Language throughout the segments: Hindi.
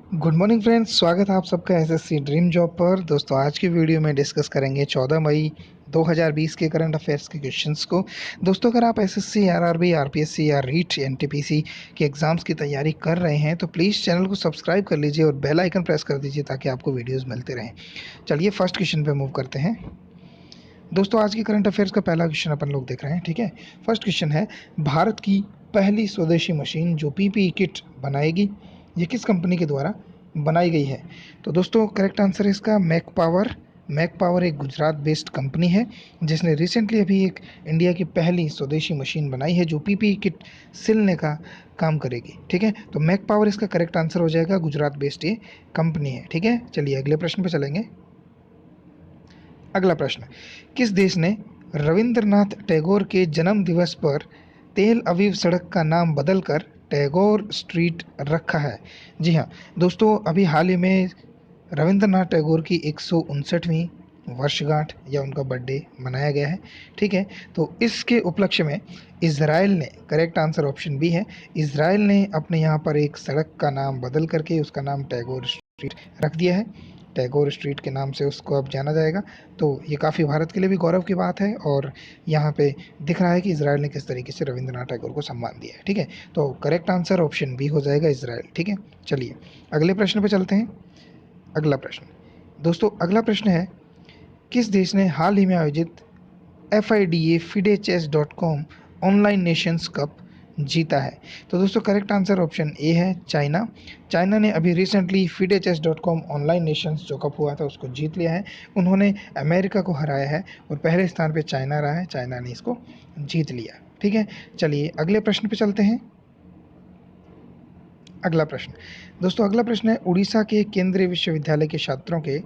गुड मॉर्निंग फ्रेंड्स, स्वागत है आप सबका एसएससी ड्रीम जॉब पर। दोस्तों आज की वीडियो में डिस्कस करेंगे 14 मई 2020 के करंट अफेयर्स के क्वेश्चंस को। दोस्तों अगर आप एसएससी, आरआरबी, आरपीएससी या रीट एनटीपीसी के एग्जाम्स की तैयारी कर रहे हैं तो प्लीज़ चैनल को सब्सक्राइब कर लीजिए और बेल आइकन प्रेस कर दीजिए ताकि आपको वीडियोज़ मिलते रहें। चलिए फर्स्ट क्वेश्चन पर मूव करते हैं। दोस्तों आज की करंट अफेयर्स का पहला क्वेश्चन अपन लोग देख रहे हैं। ठीक है, फर्स्ट क्वेश्चन है, भारत की पहली स्वदेशी मशीन जो पीपीई किट बनाएगी, ये किस कंपनी के द्वारा बनाई गई है? तो दोस्तों करेक्ट आंसर है इसका मैक पावर। मैक पावर एक गुजरात बेस्ड कंपनी है जिसने रिसेंटली अभी एक इंडिया की पहली स्वदेशी मशीन बनाई है जो पीपीई किट सिलने का काम करेगी। ठीक है, तो मैक पावर इसका करेक्ट आंसर हो जाएगा। गुजरात बेस्ड ये कंपनी है। ठीक है, चलिए अगले प्रश्न पर चलेंगे। अगला प्रश्न, किस देश ने रविंद्रनाथ टैगोर के जन्म दिवस पर तेल अवीव सड़क का नाम बदलकर टैगोर स्ट्रीट रखा है? जी हाँ दोस्तों, अभी हाल ही में रविंद्रनाथ टैगोर की 159वीं वर्षगांठ या उनका बर्थडे मनाया गया है। ठीक है, तो इसके उपलक्ष्य में इज़राइल ने, करेक्ट आंसर ऑप्शन बी है, इज़राइल ने अपने यहाँ पर एक सड़क का नाम बदल करके उसका नाम टैगोर स्ट्रीट रख दिया है। टैगोर स्ट्रीट के नाम से उसको अब जाना जाएगा। तो ये काफ़ी भारत के लिए भी गौरव की बात है और यहाँ पे दिख रहा है कि इज़राइल ने किस तरीके से रविंद्रनाथ टैगोर को सम्मान दिया है। ठीक है, तो करेक्ट आंसर ऑप्शन बी हो जाएगा, इज़राइल। ठीक है, चलिए अगले प्रश्न पे चलते हैं। अगला प्रश्न, दोस्तों अगला प्रश्न है, किस देश ने हाल ही में आयोजित FIDA FIDE-Chess.com online Nations cup जीता है? तो दोस्तों करेक्ट आंसर ऑप्शन ए है, चाइना। चाइना ने अभी रिसेंटली FIDE-Chess.com ऑनलाइन नेशंस जो कप हुआ था उसको जीत लिया है। उन्होंने अमेरिका को हराया है और पहले स्थान पे चाइना रहा है, चाइना ने इसको जीत लिया। ठीक है, चलिए अगले प्रश्न पे चलते हैं। अगला प्रश्न, दोस्तों अगला प्रश्न है, उड़ीसा के केंद्रीय विश्वविद्यालय के छात्रों के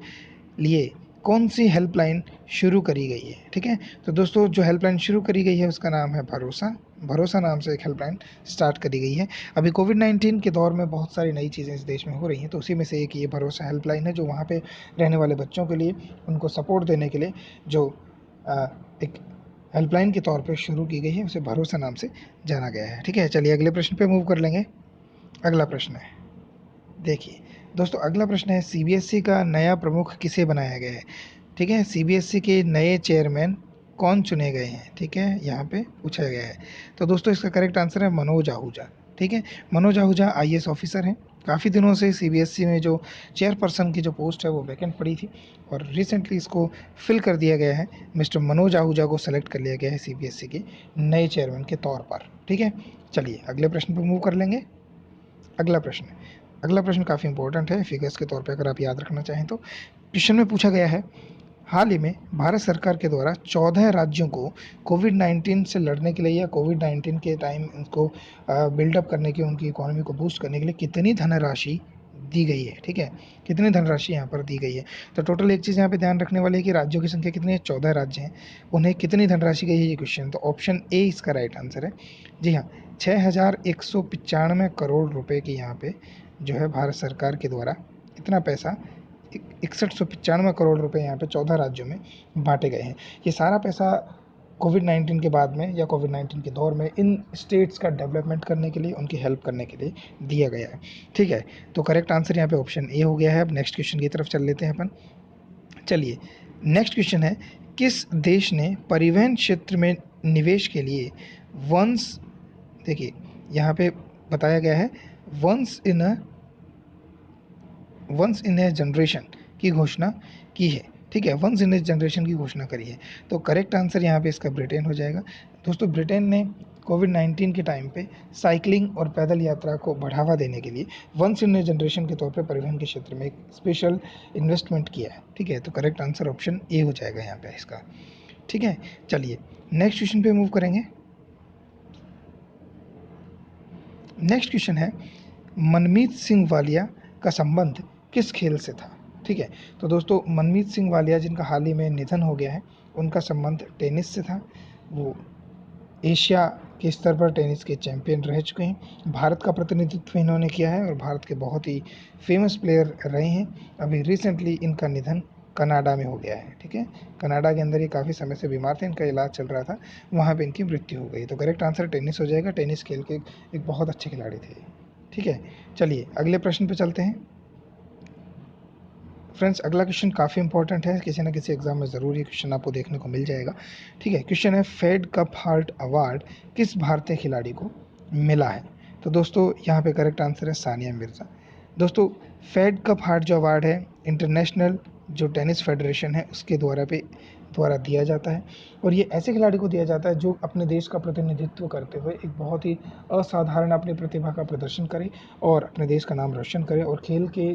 लिए कौन सी हेल्पलाइन शुरू करी गई है? ठीक है, तो दोस्तों जो हेल्पलाइन शुरू करी गई है उसका नाम है भरोसा। भरोसा नाम से एक हेल्पलाइन स्टार्ट करी गई है। अभी कोविड-19 के दौर में बहुत सारी नई चीज़ें इस देश में हो रही हैं, तो उसी में से एक ये भरोसा हेल्पलाइन है जो वहाँ पे रहने वाले बच्चों के लिए उनको सपोर्ट देने के लिए जो एक हेल्पलाइन के तौर पे शुरू की गई है, उसे भरोसा नाम से जाना गया है। ठीक है, चलिए अगले प्रश्न पे मूव कर लेंगे। अगला प्रश्न है, देखिए दोस्तों अगला प्रश्न है, सीबीएसई का नया प्रमुख किसे बनाया गया है? ठीक है, सीबीएसई के नए चेयरमैन कौन चुने गए हैं? ठीक है, यहाँ पे पूछा गया है। तो दोस्तों इसका करेक्ट आंसर है मनोज आहूजा। ठीक है, मनोज आहूजा आईएएस ऑफिसर हैं। काफ़ी दिनों से सीबीएसई में जो चेयरपर्सन की जो पोस्ट है वो वैकेंट पड़ी थी और रिसेंटली इसको फिल कर दिया गया है। मिस्टर मनोज आहूजा को सेलेक्ट कर लिया गया है सीबीएसई के नए चेयरमैन के तौर पर। ठीक है, चलिए अगले प्रश्न पर मूव कर लेंगे। अगला प्रश्न काफ़ी इंपॉर्टेंट है फिगर्स के तौर पे, अगर आप याद रखना चाहें तो। क्वेश्चन में पूछा गया है, हाल ही में भारत सरकार के द्वारा 14 राज्यों को कोविड-19 से लड़ने के लिए या कोविड-19 के टाइम उनको बिल्डअप करने की, उनकी इकोनॉमी को बूस्ट करने के लिए कितनी धनराशि दी गई है? ठीक है, कितनी धनराशि यहाँ पर दी गई है? तो टोटल एक चीज़ यहाँ पे ध्यान रखने वाली है कि राज्यों की संख्या कितनी है, 14 राज्य हैं, उन्हें कितनी धनराशि गई है ये क्वेश्चन। तो ऑप्शन ए इसका राइट आंसर है। जी हाँ, 6,195 करोड़ रुपए की यहाँ पे जो है भारत सरकार के द्वारा इतना पैसा, 6195 करोड़ रुपए यहाँ पे 14 राज्यों में बांटे गए हैं। ये सारा पैसा कोविड-19 के बाद में या कोविड-19 के दौर में इन स्टेट्स का डेवलपमेंट करने के लिए, उनकी हेल्प करने के लिए दिया गया है। ठीक है, तो करेक्ट आंसर यहाँ पे ऑप्शन ए हो गया है। अब नेक्स्ट क्वेश्चन की तरफ चल लेते हैं अपन। चलिए नेक्स्ट क्वेश्चन है, किस देश ने परिवहन क्षेत्र में निवेश के लिए वंस, देखिए यहाँ पे बताया गया है, वंस इन अ जनरेशन की घोषणा की है। ठीक है, वंस इन ए जनरेशन की घोषणा करी है। तो करेक्ट आंसर यहाँ पे इसका ब्रिटेन हो जाएगा। दोस्तों ब्रिटेन ने कोविड-19 के टाइम पे साइकिलिंग और पैदल यात्रा को बढ़ावा देने के लिए वंस इन ए जनरेशन के तौर पे परिवहन के क्षेत्र में एक स्पेशल इन्वेस्टमेंट किया है। ठीक है, तो करेक्ट आंसर ऑप्शन ए हो जाएगा यहाँ पे इसका। ठीक है, चलिए नेक्स्ट क्वेश्चन पे मूव करेंगे। नेक्स्ट क्वेश्चन है, मनमीत सिंह वालिया का संबंध किस खेल से था? ठीक है, तो दोस्तों मनमीत सिंह वालिया जिनका हाल ही में निधन हो गया है, उनका संबंध टेनिस से था। वो एशिया के स्तर पर टेनिस के चैंपियन रह चुके हैं, भारत का प्रतिनिधित्व इन्होंने किया है और भारत के बहुत ही फेमस प्लेयर रहे हैं। अभी रिसेंटली इनका निधन कनाडा में हो गया है। ठीक है, कनाडा के अंदर ये काफ़ी समय से बीमार थे, इनका इलाज चल रहा था, वहाँ पे इनकी मृत्यु हो गई। तो करेक्ट आंसर टेनिस हो जाएगा। टेनिस खेल के एक बहुत अच्छे खिलाड़ी थे। ठीक है, चलिए अगले प्रश्न पे चलते हैं। फ्रेंड्स अगला क्वेश्चन काफ़ी इंपॉर्टेंट है, किसी ना किसी एग्जाम में ज़रूर ये क्वेश्चन आपको देखने को मिल जाएगा। ठीक है, क्वेश्चन है फेड कप हार्ट अवार्ड किस भारतीय खिलाड़ी को मिला है? तो दोस्तों यहाँ पे करेक्ट आंसर है सानिया मिर्ज़ा। दोस्तों फेड कप हार्ट जो अवार्ड है इंटरनेशनल जो टेनिस फेडरेशन है उसके द्वारा दिया जाता है, और ये ऐसे खिलाड़ी को दिया जाता है जो अपने देश का प्रतिनिधित्व करते हुए एक बहुत ही असाधारण अपनी प्रतिभा का प्रदर्शन करे और अपने देश का नाम रोशन करे और खेल के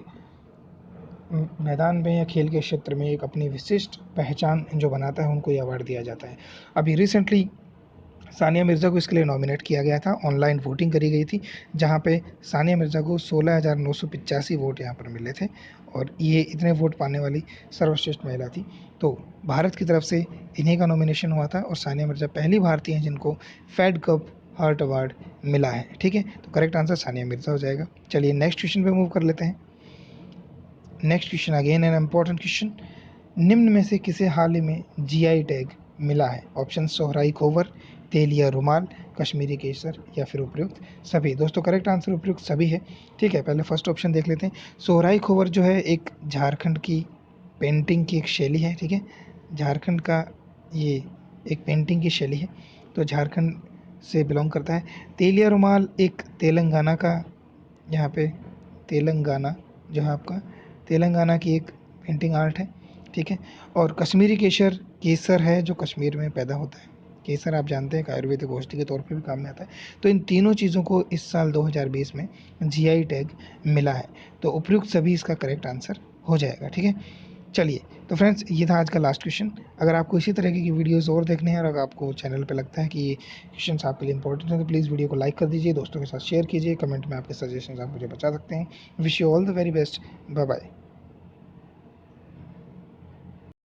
मैदान में या खेल के क्षेत्र में एक अपनी विशिष्ट पहचान जो बनाता है उनको ये अवार्ड दिया जाता है। अभी रिसेंटली सानिया मिर्ज़ा को इसके लिए नॉमिनेट किया गया था, ऑनलाइन वोटिंग करी गई थी जहाँ पे सानिया मिर्ज़ा को 16,985 वोट यहाँ पर मिले थे और ये इतने वोट पाने वाली सर्वश्रेष्ठ महिला थी। तो भारत की तरफ से इन्हीं का नॉमिनेशन हुआ था और सानिया मिर्ज़ा पहली भारतीय हैं जिनको फेड कप हार्ट अवार्ड मिला है। ठीक है, तो करेक्ट आंसर सानिया मिर्ज़ा हो जाएगा। चलिए नेक्स्ट क्वेश्चन पे मूव कर लेते हैं। Next question again an important question, निम्न में से किसे हाल ही में जीआई टैग मिला है? ऑप्शन सोहराई खोवर, तेल या रुमाल, कश्मीरी केसर या फिर उपयुक्त सभी। दोस्तों करेक्ट आंसर उपयुक्त सभी है। ठीक है, पहले फर्स्ट ऑप्शन देख लेते हैं। सोहराई खोवर जो है एक झारखंड की पेंटिंग की एक शैली है। ठीक है, झारखंड का ये एक पेंटिंग की शैली है, तो झारखंड से बिलोंग करता है। तेल या रुमाल एक तेलंगाना का, यहाँ पे तेलंगाना जो है आपका तेलंगाना की एक पेंटिंग आर्ट है। ठीक है, और कश्मीरी केसर है जो कश्मीर में पैदा होता है। केसर आप जानते हैं एक आयुर्वेदिक औषधि के तौर पे भी काम में आता है। तो इन तीनों चीज़ों को इस साल 2020 में जीआई टैग मिला है, तो उपयुक्त सभी इसका करेक्ट आंसर हो जाएगा। ठीक है, चलिए तो फ्रेंड्स ये था आज का लास्ट क्वेश्चन। अगर आपको इसी तरीके की वीडियोस और देखने हैं और अगर आपको चैनल पे लगता है कि ये क्वेश्चंस आपके लिए इंपॉर्टेंट है तो प्लीज़ वीडियो को लाइक कर दीजिए, दोस्तों के साथ शेयर कीजिए, कमेंट में आपके सजेशंस आप मुझे बता सकते हैं। Wish you all the very best, bye bye.